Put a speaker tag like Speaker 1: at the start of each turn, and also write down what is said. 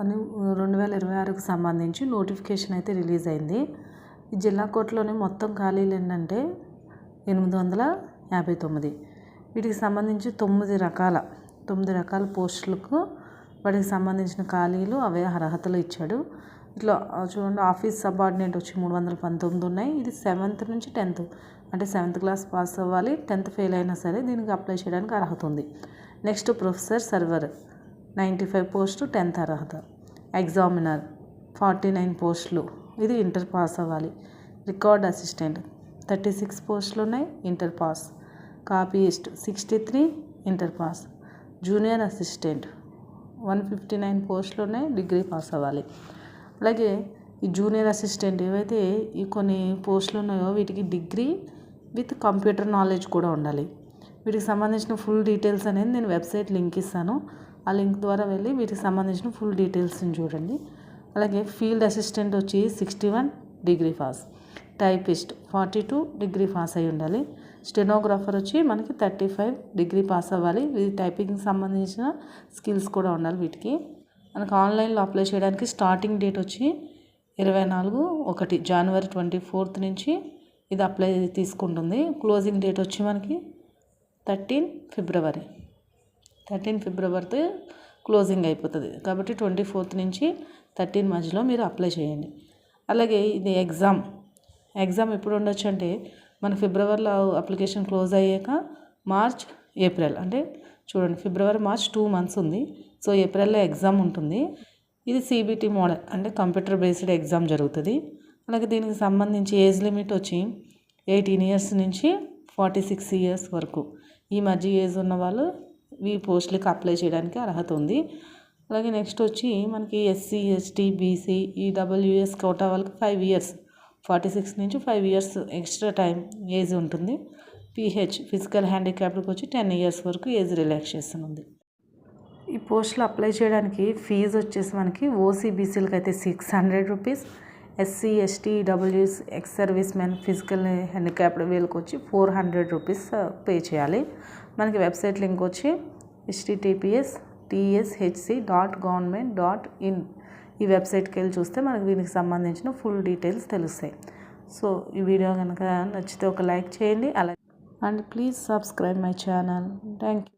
Speaker 1: అని 2026కు సంబంధించి నోటిఫికేషన్ అయితే రిలీజ్ అయింది. ఈ జిల్లా కోర్టులోని మొత్తం ఖాళీలు ఏంటంటే 859. వీటికి సంబంధించి 9 రకాల పోస్టులకు వాటికి సంబంధించిన ఖాళీలు అవే అర్హతలు ఇచ్చాడు. ఇట్లా చూడండి, ఆఫీస్ సబార్డినేట్ వచ్చి 319 ఉన్నాయి. ఇది 7th నుంచి 10th, అంటే 7th క్లాస్ పాస్ అవ్వాలి, 10th ఫెయిల్ అయినా సరే దీనికి అప్లై చేయడానికి అర్హత ఉంది. Next professor server 95 post 10th అర్హత. ఎగ్జామినర్ 49 పోస్టులు, ఇది ఇంటర్ పాస్ అవ్వాలి. రికార్డ్ అసిస్టెంట్ 36 పోస్టులు ఉన్నాయి, inter pass. Copyist 63, inter pass. Junior assistant 159 పోస్టులు ఉన్నాయి, డిగ్రీ పాస్ అవ్వాలి. అలాగే ఈ జూనియర్ అసిస్టెంట్ ఏవైతే ఈ కొన్ని పోస్టులు ఉన్నాయో వీటికి డిగ్రీ విత్ కంప్యూటర్ నాలెడ్జ్ కూడా ఉండాలి. వీటికి సంబంధించిన ఫుల్ డీటెయిల్స్ అనేది నేను వెబ్సైట్ లింక్ ఇస్తాను. ఆ లింక్ ద్వారా వెళ్ళి వీటికి సంబంధించిన ఫుల్ డీటెయిల్స్ని చూడండి. అలాగే ఫీల్డ్ అసిస్టెంట్ వచ్చి 61, degree pass. Typist 42, degree pass అయి ఉండాలి. స్టెనోగ్రాఫర్ వచ్చి మనకి 35, డిగ్రీ పాస్ అవ్వాలి. ఇది టైపింగ్కి సంబంధించిన స్కిల్స్ కూడా ఉండాలి. వీటికి మనకు ఆన్లైన్లో అప్లై చేయడానికి స్టార్టింగ్ డేట్ వచ్చి 24/1 జనవరి 24th నుంచి ఇది అప్లై తీసుకుంటుంది. క్లోజింగ్ డేట్ వచ్చి మనకి 13 ఫిబ్రవరితో క్లోజింగ్ అయిపోతుంది. కాబట్టి 24th నుంచి 13 మధ్యలో మీరు అప్లై చేయండి. అలాగే ఇది ఎగ్జామ్ ఎప్పుడు ఉండొచ్చు అంటే మన ఫిబ్రవరిలో అప్లికేషన్ క్లోజ్ అయ్యాక మార్చ్, ఏప్రిల్, అంటే చూడండి ఫిబ్రవరి, మార్చ్ 2 months ఉంది. సో ఏప్రిల్లో ఎగ్జామ్ ఉంటుంది. ఇది CBT మోడల్, అంటే కంప్యూటర్ బేస్డ్ ఎగ్జామ్ జరుగుతుంది. అలాగే దీనికి సంబంధించి ఏజ్ లిమిట్ వచ్చి 18 years నుంచి 46 years వరకు ఈ మధ్య ఏజ్ ఉన్న వాళ్ళు ఈ పోస్టులకి అప్లై చేయడానికి అర్హత ఉంది. అలాగే నెక్స్ట్ వచ్చి మనకి SC, ST, BC, EWS quota వాళ్ళకి 5 years, 46 నుంచి 5 years ఎక్స్ట్రా టైం ఏజ్ ఉంటుంది. PH ఫిజికల్ హ్యాండిక్యాప్డ్కి వచ్చి 10 years వరకు ఏజ్ రిలాక్సేషన్ ఉంది. ఈ పోస్టులు అప్లై చేయడానికి ఫీజు వచ్చేసి మనకి OCBCలకు అయితే 600 rupees, SC, ST, EWS, ex service men, physical handicapped వీళ్ళకి వచ్చి 400 రూపీస్ పే చేయాలి. మనకి వెబ్సైట్ లింక్ వచ్చి https://tshc.government.in ఈ వెబ్సైట్కి వెళ్ళి చూస్తే మనకి దీనికి సంబంధించిన ఫుల్ డీటెయిల్స్ తెలుస్తాయి. సో ఈ వీడియో కనుక నచ్చితే ఒక లైక్ చేయండి. అలాగే and please subscribe my channel. Thank you.